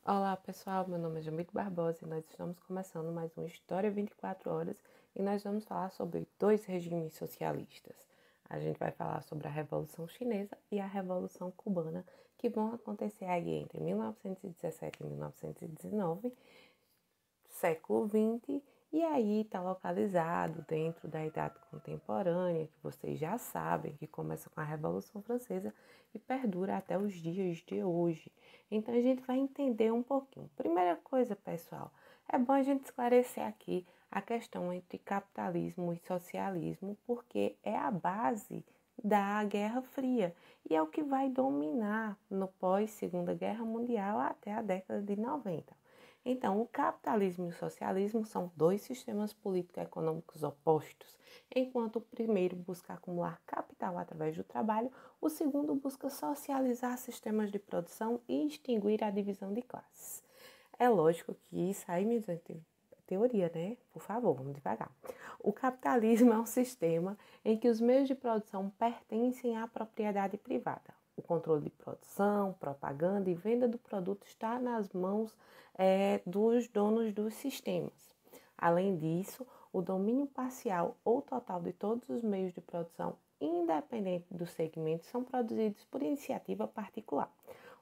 Olá pessoal, meu nome é Jamile Barbosa e nós estamos começando mais uma História 24 Horas e nós vamos falar sobre dois regimes socialistas. A gente vai falar sobre a Revolução Chinesa e a Revolução Cubana, que vão acontecer aí entre 1917 e 1919, século XX, e aí está localizado dentro da Idade Contemporânea, que vocês já sabem, que começa com a Revolução Francesa e perdura até os dias de hoje. Então a gente vai entender um pouquinho. Primeira coisa, pessoal, é bom a gente esclarecer aqui a questão entre capitalismo e socialismo, porque é a base da Guerra Fria e é o que vai dominar no pós-Segunda Guerra Mundial até a década de 90. Então, o capitalismo e o socialismo são dois sistemas político-econômicos opostos. Enquanto o primeiro busca acumular capital através do trabalho, o segundo busca socializar sistemas de produção e extinguir a divisão de classes. É lógico que isso aí me teoria, né? Por favor, vamos devagar. O capitalismo é um sistema em que os meios de produção pertencem à propriedade privada. O controle de produção, propaganda e venda do produto está nas mãos dos donos dos sistemas. Além disso, o domínio parcial ou total de todos os meios de produção, independente do segmento, são produzidos por iniciativa particular.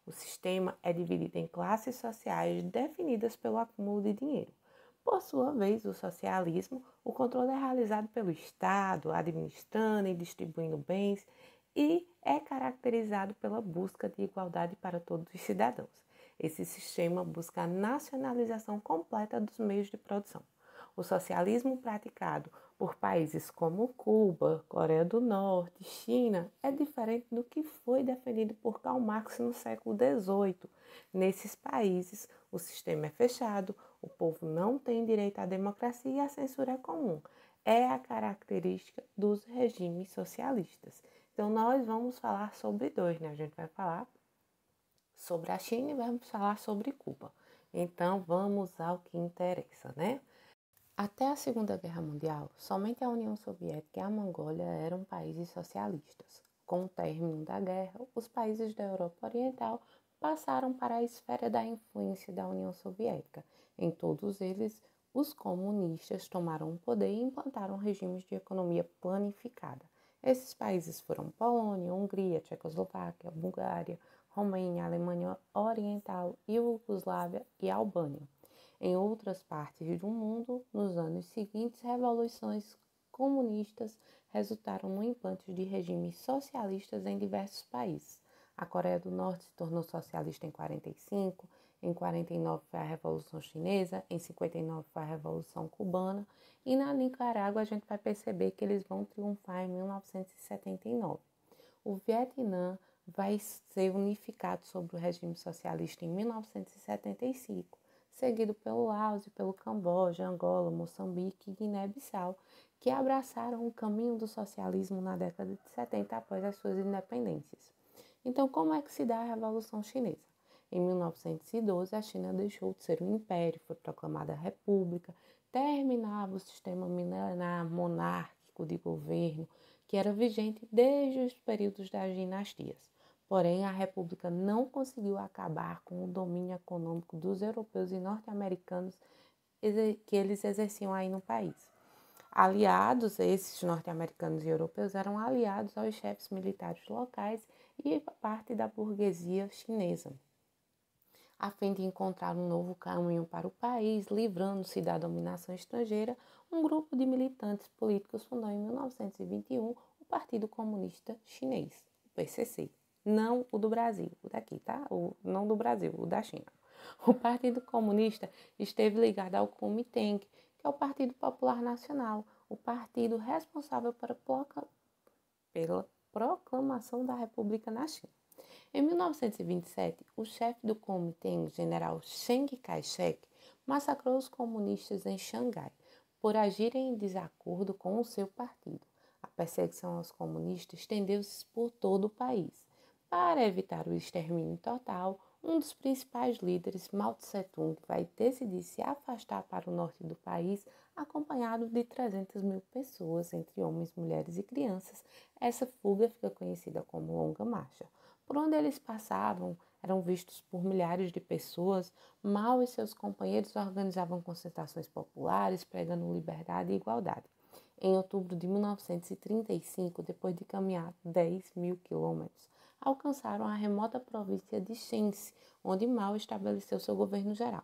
O sistema é dividido em classes sociais definidas pelo acúmulo de dinheiro. Por sua vez, o socialismo, o controle é realizado pelo Estado, administrando e distribuindo bens, e é caracterizado pela busca de igualdade para todos os cidadãos. Esse sistema busca a nacionalização completa dos meios de produção. O socialismo praticado por países como Cuba, Coreia do Norte, China é diferente do que foi defendido por Karl Marx no século XVIII. Nesses países, o sistema é fechado, o povo não tem direito à democracia e a censura é comum. É a característica dos regimes socialistas. Então, nós vamos falar sobre dois, né? A gente vai falar sobre a China e vamos falar sobre Cuba. Então, vamos ao que interessa, né? Até a Segunda Guerra Mundial, somente a União Soviética e a Mongólia eram países socialistas. Com o término da guerra, os países da Europa Oriental passaram para a esfera da influência da União Soviética. Em todos eles, os comunistas tomaram o poder e implantaram regimes de economia planificada. Esses países foram Polônia, Hungria, Tchecoslováquia, Bulgária, Romênia, Alemanha Oriental, Iugoslávia e Albânia. Em outras partes do mundo, nos anos seguintes, revoluções comunistas resultaram no implante de regimes socialistas em diversos países. A Coreia do Norte se tornou socialista em 45, em 49 foi a Revolução Chinesa, em 59 foi a Revolução Cubana e na Nicarágua a gente vai perceber que eles vão triunfar em 1979. O Vietnã vai ser unificado sob o regime socialista em 1975, seguido pelo Laos e pelo Camboja, Angola, Moçambique e Guiné-Bissau, que abraçaram o caminho do socialismo na década de 70 após as suas independências. Então, como é que se dá a Revolução Chinesa? Em 1912, a China deixou de ser um império, foi proclamada república, terminava o sistema milenar monárquico de governo, que era vigente desde os períodos das dinastias. Porém, a república não conseguiu acabar com o domínio econômico dos europeus e norte-americanos que eles exerciam aí no país. Aliados, esses norte-americanos e europeus eram aliados aos chefes militares locais e parte da burguesia chinesa, a fim de encontrar um novo caminho para o país, livrando-se da dominação estrangeira. Um grupo de militantes políticos fundou em 1921 o Partido Comunista Chinês, o PCC. Não o do Brasil, o daqui, tá? Não do Brasil, o da China. O Partido Comunista esteve ligado ao Kuomintang, que é o Partido Popular Nacional, o partido responsável pela proclamação da República na China. Em 1927, o chefe do Kuomintang, general Chiang Kai-shek, massacrou os comunistas em Xangai por agirem em desacordo com o seu partido. A perseguição aos comunistas estendeu-se por todo o país. Para evitar o extermínio total, um dos principais líderes, Mao Tse-tung, vai decidir se afastar para o norte do país, acompanhado de 300 mil pessoas, entre homens, mulheres e crianças. Essa fuga fica conhecida como Longa Marcha. Por onde eles passavam, eram vistos por milhares de pessoas. Mao e seus companheiros organizavam concentrações populares, pregando liberdade e igualdade. Em outubro de 1935, depois de caminhar 10 mil quilômetros, alcançaram a remota província de Shensi, onde Mao estabeleceu seu governo geral.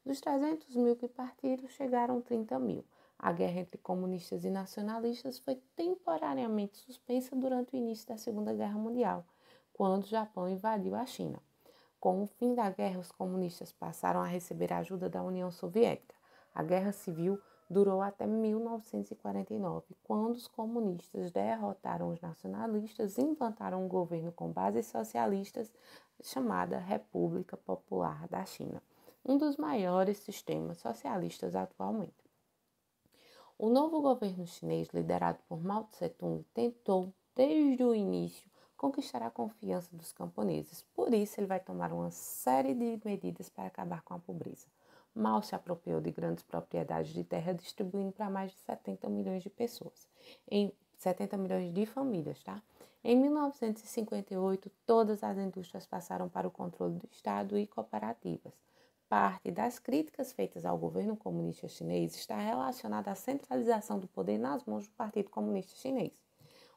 Dos 300 mil que partiram, chegaram 30 mil. A guerra entre comunistas e nacionalistas foi temporariamente suspensa durante o início da Segunda Guerra Mundial, quando o Japão invadiu a China. Com o fim da guerra, os comunistas passaram a receber a ajuda da União Soviética. A Guerra Civil durou até 1949, quando os comunistas derrotaram os nacionalistas e implantaram um governo com bases socialistas chamada República Popular da China, um dos maiores sistemas socialistas atualmente. O novo governo chinês, liderado por Mao Tse-tung, tentou, desde o início, conquistar a confiança dos camponeses. Por isso, ele vai tomar uma série de medidas para acabar com a pobreza. Mao se apropriou de grandes propriedades de terra, distribuindo para mais de 70 milhões de pessoas, em 70 milhões de famílias, tá? Em 1958, todas as indústrias passaram para o controle do Estado e cooperativas. Parte das críticas feitas ao governo comunista chinês está relacionada à centralização do poder nas mãos do Partido Comunista Chinês.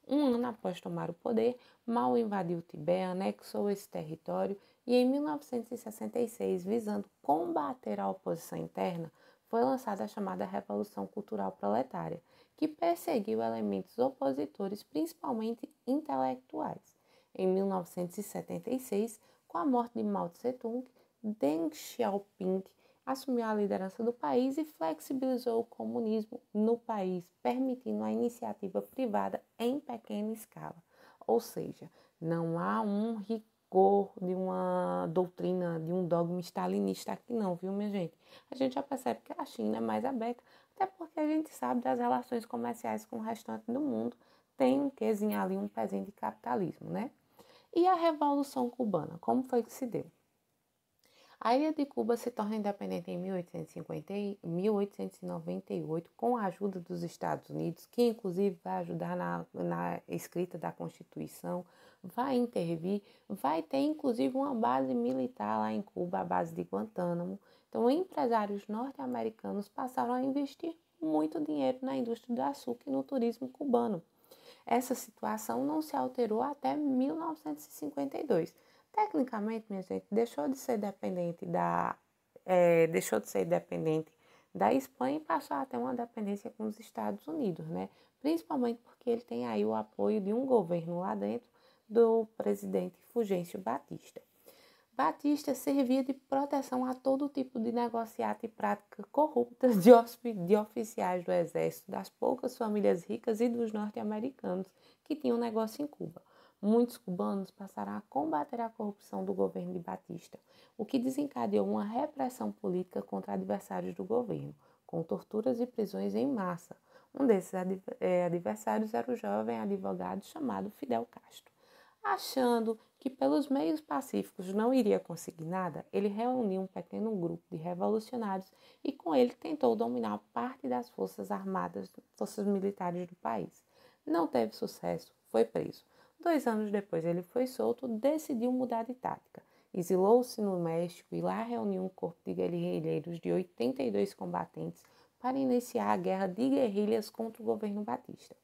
Um ano após tomar o poder, Mao invadiu o Tibete, anexou esse território e, em 1966, visando combater a oposição interna, foi lançada a chamada Revolução Cultural Proletária, que perseguiu elementos opositores, principalmente intelectuais. Em 1976, com a morte de Mao Tse-tung, Deng Xiaoping assumiu a liderança do país e flexibilizou o comunismo no país, permitindo a iniciativa privada em pequena escala. Ou seja, não há um rigor de uma doutrina, de um dogma stalinista aqui não, viu, minha gente? A gente já percebe que a China é mais aberta, até porque a gente sabe das relações comerciais com o restante do mundo, tem um quezinho ali, um pezinho de capitalismo, né? E a Revolução Cubana, como foi que se deu? A ilha de Cuba se torna independente em 1898 com a ajuda dos Estados Unidos, que inclusive vai ajudar na escrita da Constituição, vai intervir, vai ter inclusive uma base militar lá em Cuba, a base de Guantánamo. Então, empresários norte-americanos passaram a investir muito dinheiro na indústria do açúcar e no turismo cubano. Essa situação não se alterou até 1952. Tecnicamente, minha gente, deixou de ser dependente da Espanha e passou a ter uma dependência com os Estados Unidos, né? Principalmente porque ele tem aí o apoio de um governo lá dentro do presidente Fulgêncio Batista. Batista servia de proteção a todo tipo de negociata e prática corrupta de oficiais do exército, das poucas famílias ricas e dos norte-americanos que tinham negócio em Cuba. Muitos cubanos passaram a combater a corrupção do governo de Batista, o que desencadeou uma repressão política contra adversários do governo, com torturas e prisões em massa. Um desses adversários era o jovem advogado chamado Fidel Castro. Achando que pelos meios pacíficos não iria conseguir nada, ele reuniu um pequeno grupo de revolucionários e com ele tentou dominar parte das forças armadas, forças militares do país. Não teve sucesso, foi preso. 2 anos depois ele foi solto, decidiu mudar de tática. Exilou-se no México e lá reuniu um corpo de guerrilheiros de 82 combatentes para iniciar a guerra de guerrilhas contra o governo Batista.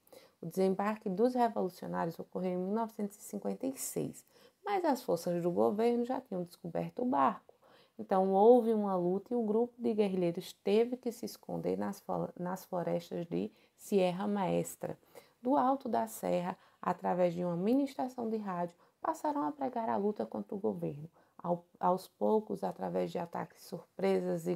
O desembarque dos revolucionários ocorreu em 1956, mas as forças do governo já tinham descoberto o barco. Então houve uma luta e o grupo de guerrilheiros teve que se esconder nas florestas de Sierra Maestra. Do alto da serra, através de uma mini estação de rádio, passaram a pregar a luta contra o governo. Aos poucos, através de ataques surpresas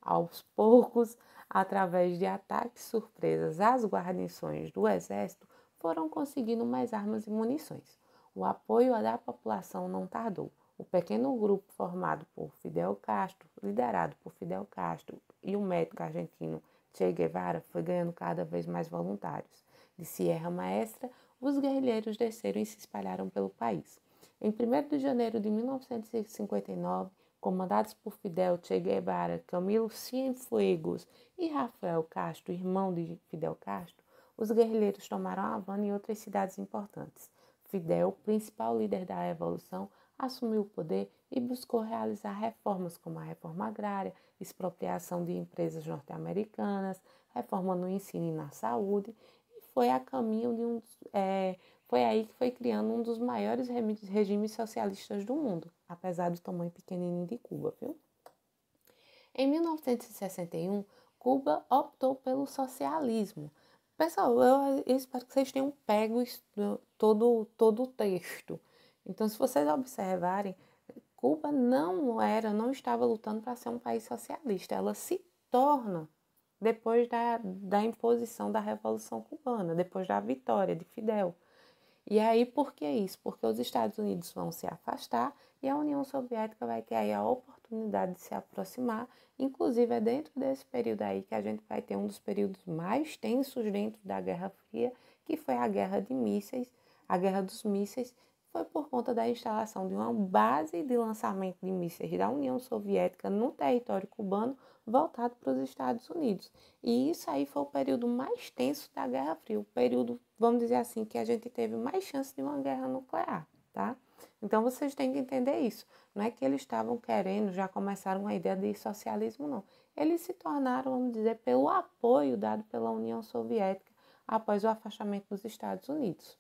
aos poucos, através de ataques surpresas às guarnições do exército, foram conseguindo mais armas e munições. O apoio da população não tardou. O pequeno grupo formado por Fidel Castro, liderado por Fidel Castro e o médico argentino Che Guevara, foi ganhando cada vez mais voluntários. De Sierra Maestra, os guerrilheiros desceram e se espalharam pelo país. Em 1º de janeiro de 1959, comandados por Fidel, Che Guevara, Camilo Cienfuegos e Rafael Castro, irmão de Fidel Castro, os guerrilheiros tomaram Havana e outras cidades importantes. Fidel, principal líder da Revolução, assumiu o poder e buscou realizar reformas como a reforma agrária, expropriação de empresas norte-americanas, reforma no ensino e na saúde, e foi a caminho de foi aí que foi criando um dos maiores regimes socialistas do mundo, apesar do tamanho pequenininho de Cuba, viu? Em 1961, Cuba optou pelo socialismo. Pessoal, eu espero que vocês tenham pego todo o texto. Então, se vocês observarem, Cuba não estava lutando para ser um país socialista. Ela se torna depois da imposição da Revolução Cubana, depois da vitória de Fidel. E aí, por que isso? Porque os Estados Unidos vão se afastar e a União Soviética vai ter aí a oportunidade de se aproximar. Inclusive, é dentro desse período aí que a gente vai ter um dos períodos mais tensos dentro da Guerra Fria, que foi a Guerra de Mísseis, a Guerra dos Mísseis, foi por conta da instalação de uma base de lançamento de mísseis da União Soviética no território cubano, voltado para os Estados Unidos. E isso aí foi o período mais tenso da Guerra Fria, o período, vamos dizer assim, que a gente teve mais chance de uma guerra nuclear, tá? Então vocês têm que entender isso. Não é que eles estavam querendo, já começaram a ideia de socialismo, não. Eles se tornaram, vamos dizer, pelo apoio dado pela União Soviética após o afastamento dos Estados Unidos.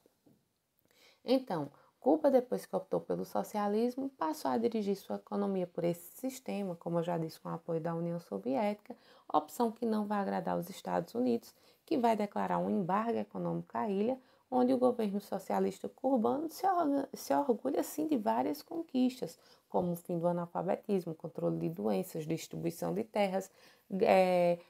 Então, Cuba, depois que optou pelo socialismo, passou a dirigir sua economia por esse sistema, como eu já disse, com o apoio da União Soviética, opção que não vai agradar os Estados Unidos, que vai declarar um embargo econômico à ilha, onde o governo socialista cubano se orgulha, sim, de várias conquistas, como o fim do analfabetismo, controle de doenças, distribuição de terras,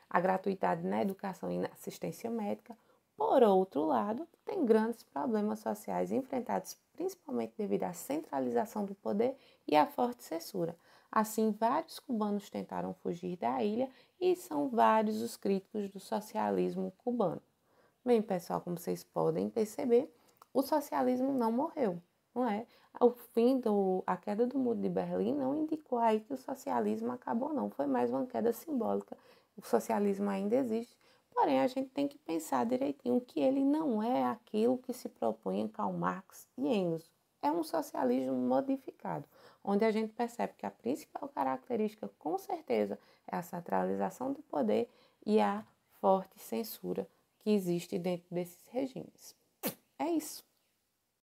a gratuidade na educação e na assistência médica. Por outro lado, tem grandes problemas sociais enfrentados principalmente devido à centralização do poder e à forte censura. Assim, vários cubanos tentaram fugir da ilha e são vários os críticos do socialismo cubano. Bem, pessoal, como vocês podem perceber, o socialismo não morreu, não é? A queda do Muro de Berlim não indicou aí que o socialismo acabou, não. Foi mais uma queda simbólica. O socialismo ainda existe. Porém, a gente tem que pensar direitinho que ele não é aquilo que se propõe em Karl Marx e Engels. É um socialismo modificado, onde a gente percebe que a principal característica, com certeza, é a centralização do poder e a forte censura que existe dentro desses regimes. É isso.